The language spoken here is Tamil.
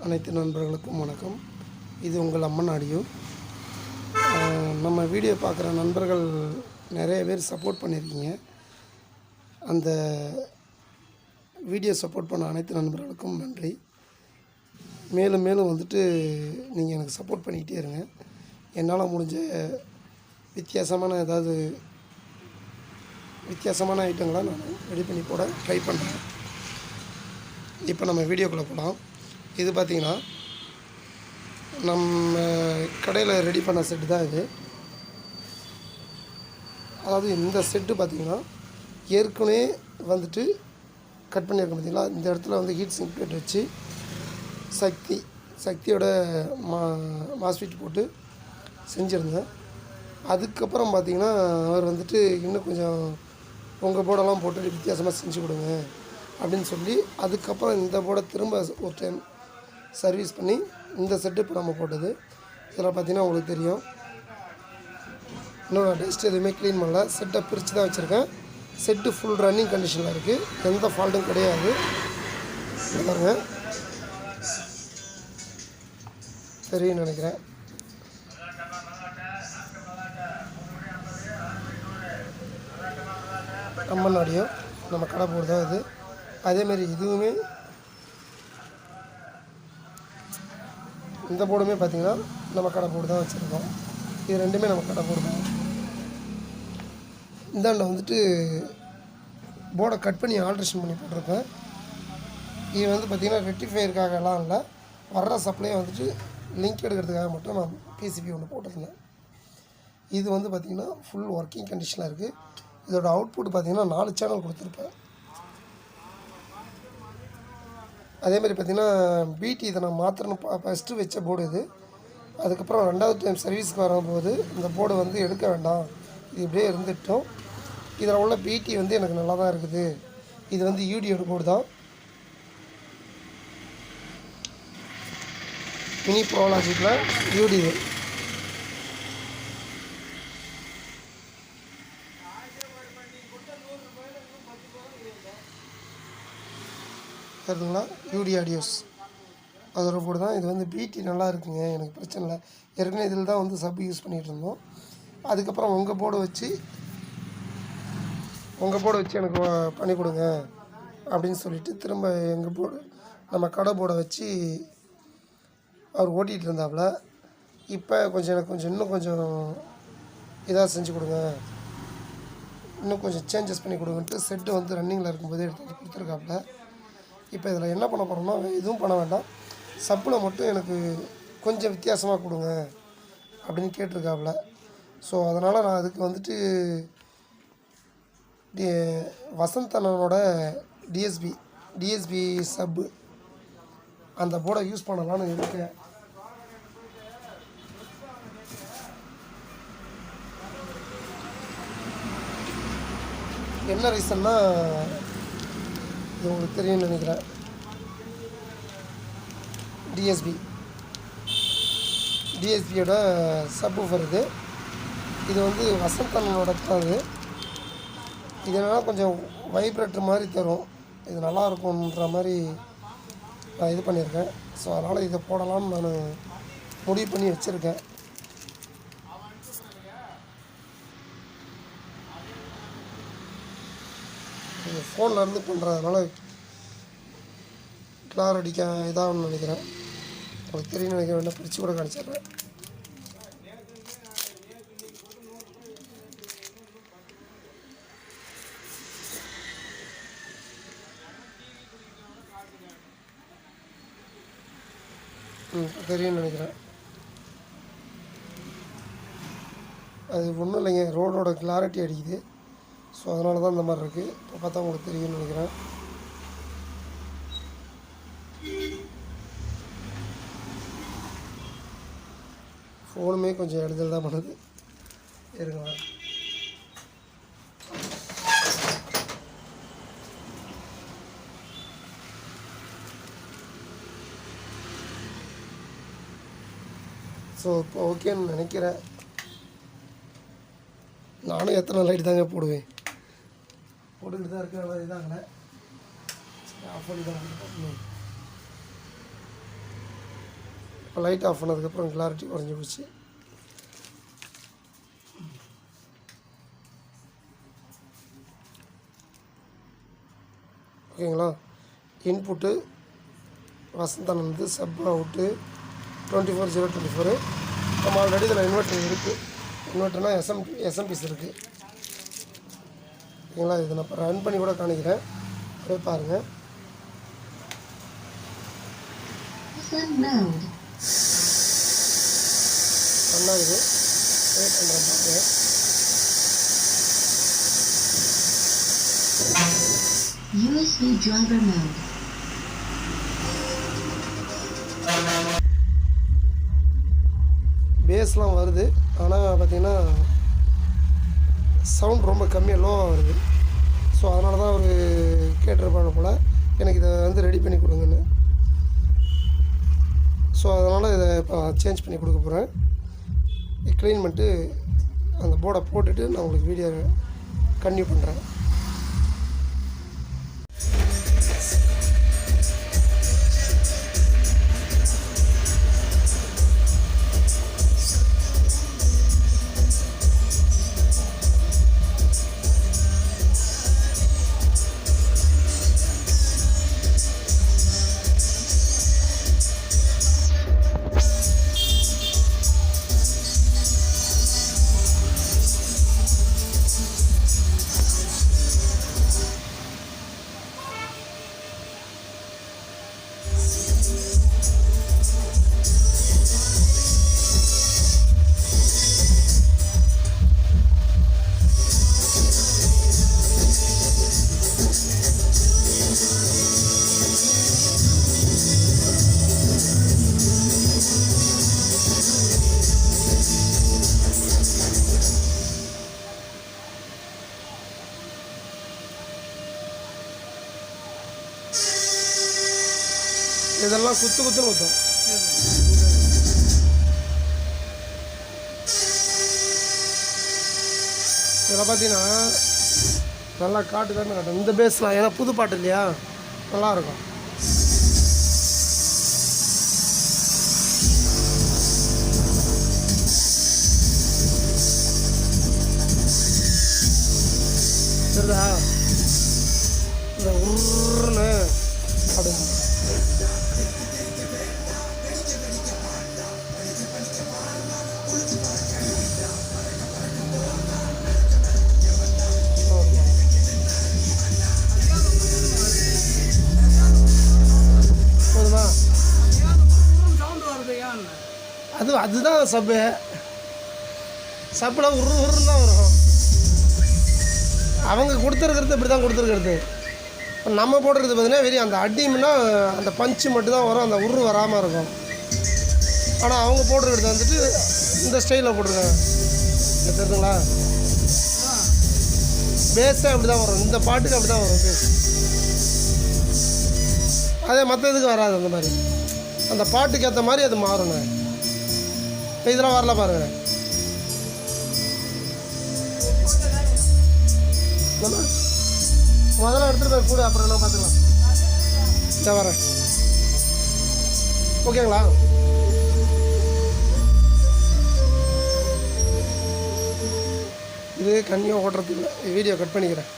அனைத்து நண்பர்களுக்கும் வணக்கம். இது உங்கள் அம்மன் ஆடியோ. நம்ம வீடியோ பார்க்குற நண்பர்கள் நிறைய பேர் சப்போர்ட் பண்ணியிருக்கீங்க. அந்த வீடியோ சப்போர்ட் பண்ண அனைத்து நண்பர்களுக்கும் நன்றி. மேலும் மேலும் நீங்கள் எனக்கு சப்போர்ட் பண்ணிக்கிட்டே இருங்க. என்னால் முடிஞ்ச வித்தியாசமான ஐட்டங்களை நான் ரெடி பண்ணி போட ட்ரை பண்ணுறேன். இப்போ நம்ம வீடியோக்குள்ளே போகலாம். இது பார்த்திங்கன்னா நம்ம கடையில் ரெடி பண்ண செட்டு தான் இது. அதாவது இந்த செட்டு பார்த்திங்கன்னா ஏற்கனவே கட் பண்ணியிருக்கேன். பார்த்திங்களா, இந்த இடத்துல ஹீட் சிங்க் பிளேட் வச்சு சக்தியோட மாஸ்ஃபிட் போட்டு செஞ்சுருந்தேன். அதுக்கப்புறம் பார்த்திங்கன்னா அவர் இன்னும் கொஞ்சம் உங்கள் போர்டெல்லாம் போட்டு வித்தியாசமாக செஞ்சு கொடுங்க அப்படின்னு சொல்லி அதுக்கப்புறம் இந்த போர்டை திரும்ப ஒரு டைம் சர்வீஸ் பண்ணி இந்த செட்டு இப்போ நம்ம போட்டது. இதில் பார்த்திங்கன்னா உங்களுக்கு தெரியும், இன்னும் டஸ்ட் எதுவுமே க்ளீன் பண்ணல. செட்டை பிரித்து தான் வச்சுருக்கேன். செட்டு ஃபுல் ரன்னிங் கண்டிஷனில் இருக்குது. எந்த ஃபால்ட்டும் கிடையாது. பாருங்க, தெரியும்னு நினைக்கிறேன். அம்மன் ஆடியோ நம்ம கடை போர்டு தான் இது. அதேமாரி இதுவுமே இந்த போர்டுமே பார்த்திங்கன்னா நம்ம கடை போர்டு தான் வச்சுருக்கோம். இது ரெண்டுமே நம்ம கடை போர்டு தான். இந்தாண்ட போர்டை கட் பண்ணி ஆல்ட்ரேஷன் பண்ணி போட்டிருக்கேன். இது பார்த்திங்கன்னா ரெக்டிஃபையருக்காகலாம் இல்லை, வர்ற சப்ளையை லிங்க் எடுக்கிறதுக்காக மட்டும் நான் பிசிபி ஒன்று போட்டிருந்தேன். இது பார்த்திங்கன்னா ஃபுல் ஒர்க்கிங் கண்டிஷனில் இருக்குது. இதோட அவுட்புட் பார்த்திங்கன்னா 4 சேனல் கொடுத்துருப்பேன். அதேமாதிரி பார்த்திங்கன்னா பிடி இதை நான் மாற்றணும் ஃபஸ்ட்டு வச்ச போர்டு இது. அதுக்கப்புறம் 2வது டைம் சர்வீஸ்க்கு வரும்போது இந்த போர்டு எடுக்க வேண்டாம், இது இப்படியே இருந்துட்டோம். இதில் உள்ள பிடி எனக்கு நல்லா தான் இருக்குது. இது யூடியோட போர்டு தான், மினி ப்ரோலாஜிக்கில் யூடி. சரிங்களா, யூடி ஆடியோஸ் அதோட போர்டு தான் இது. பிடி நல்லா இருக்குங்க, எனக்கு பிரச்சனை இல்லை. ஏற்கனவே இதில் தான் சப் யூஸ் பண்ணிகிட்டு இருந்தோம். அதுக்கப்புறம் உங்கள் போர்டு வச்சு எனக்கு பண்ணி கொடுங்க அப்படின்னு சொல்லிவிட்டு திரும்ப எங்கள் போர்டு நம்ம கடை போர்டை வச்சு அவர் ஓட்டிகிட்டு இருந்தாப்புல. இப்போ எனக்கு இன்னும் கொஞ்சம் இதாக செஞ்சு கொடுங்க, இன்னும் கொஞ்சம் சேஞ்சஸ் பண்ணி கொடுங்கன்ட்டு செட்டு ரன்னிங்கில் இருக்கும்போதே எடுத்து கொடுத்துருக்காப்புல. இப்போ இதில் என்ன பண்ண போகிறோம்னா, எதுவும் பண்ண வேண்டாம், சப்பில் மட்டும் எனக்கு கொஞ்சம் வித்தியாசமாக கொடுங்க அப்படின்னு கேட்டிருக்காப்புல. ஸோ அதனால் நான் அதுக்கு வசந்த் அண்ணனோட டிஎஸ்பி சப்பு அந்த போர்டை யூஸ் பண்ணலான்னு இருக்கேன். என்ன ரீசன்னா இது உங்களுக்கு தெரியும்னு நினைக்கிறேன். டிஎஸ்பியோட சப்வூஃபர் இது வசந்த் அண்ணனோட தான். இது என்னன்னா கொஞ்சம் வைப்ரேட்டர் மாதிரி தரும். இது நல்லா இருக்கும்ன்ற மாதிரி நான் இது பண்ணியிருக்கேன். ஸோ அதனால் இதை போடலாம்னு நான் முடிவு பண்ணி வச்சுருக்கேன். இது ஃபோனில் இருந்து பண்ணுறதுனால கிளாரிட்டிக்க இதாகணும்னு நினைக்கிறேன். உங்களுக்கு தெரியும் நினைக்க வேண்டாம், பிரித்து கூட காணிச்சிடுறேன். தெரியும்னு நினைக்கிறேன். அது ஒன்றும் இல்லைங்க, ரோடோட கிளாரிட்டி அடிக்குது. ஸோ அதனால தான் இந்த மாதிரி இருக்குது. இப்போ பார்த்தா உங்களுக்கு தெரியும்னு நினைக்கிறேன். ஃபோனுமே கொஞ்சம் எழுதல் தான் பண்ணுது. இருங்க, ஸோ இப்போ ஓகேன்னு நினைக்கிறேன். நானும் எத்தனை லைட் தாங்க போடுவேன், போட்டுக்கிட்டு தான் இருக்கேன். இதாகலை, ஆஃப் பண்ணி தான் இப்போ லைட் ஆஃப் பண்ணதுக்கப்புறம் கிளாரிட்டி குறைஞ்சி போச்சு. ஓகேங்களா. Input Vasanthanand sub out 24024. நம்ம ஆல்ரெடி இதில் இன்வெர்ட்டர் இருக்குது. இன்வெர்ட்டர்னால் எஸ்எம்பிஸ் இருக்குது. ஓகேங்களா. இதை நான் இப்போ ரன் பண்ணி கூட காணிக்கிறேன், அப்படியே பாருங்கள். நல்லாகுது. வெயிட் பண்ணுறேன் பாருங்கள். USB driver mode. பேஸ்லாம் வருது, ஆனால் பார்த்திங்கன்னா சவுண்ட் ரொம்ப கம்மியாக லோவாக வருது. ஸோ அதனால தான் அவர் கேட்டிருப்பாங்க போல், எனக்கு இதை வந்து ரெடி பண்ணி கொடுங்கன்னு. ஸோ அதனால் இதை இப்போ சேஞ்ச் பண்ணி கொடுக்க போகிறேன். க்ளீன் பண்ணிட்டு அந்த போர்டை போட்டுட்டு நான் உங்களுக்கு வீடியோ கன்டினியூ பண்ணுறேன். இதெல்லாம் குத்துன்னு குத்தும். இதில் பார்த்தீங்கன்னா நல்லா காட்டுக்கான்னு காட்டும் இந்த பேஸ்லாம். ஏன்னா புது பாட்டு இல்லையா, நல்லாயிருக்கும். சரிதா. இந்த உருன்னு அப்படின்னு அதுதான் சப்பு. சப்பில் உருன்னு தான் வரும். அவங்க கொடுத்துருக்கிறது இப்படி தான் கொடுத்துருக்கிறது. இப்போ நம்ம போடுறது பார்த்தீங்கன்னா வெறும் அந்த அடிமுன்னா அந்த பஞ்சு மட்டும் தான் வரும், அந்த உரு வராமல் இருக்கும். ஆனால் அவங்க போடுறது வந்துட்டு இந்த ஸ்டைலில் போட்டிருக்காங்க. தெரியுதுங்களா. பேஸே அப்படி தான் வரும், இந்த பாட்டுக்கு அப்படி தான் வரும் பேஸ். அதே மற்ற இதுக்கு வராது. அந்த மாதிரி அந்த பாட்டுக்கு ஏற்ற மாதிரி அது மாறுங்க. இப்போ இதெல்லாம் வரல பாருங்கள். முதல்ல எடுத்துகிட்டு போய் கூட அப்புறம் என்ன பார்த்துக்கலாம். இதை வரேன். ஓகேங்களா. இது கண்ணியாக ஓட்டுறதுக்கு இல்லை, வீடியோ கட் பண்ணிக்கிறேன்.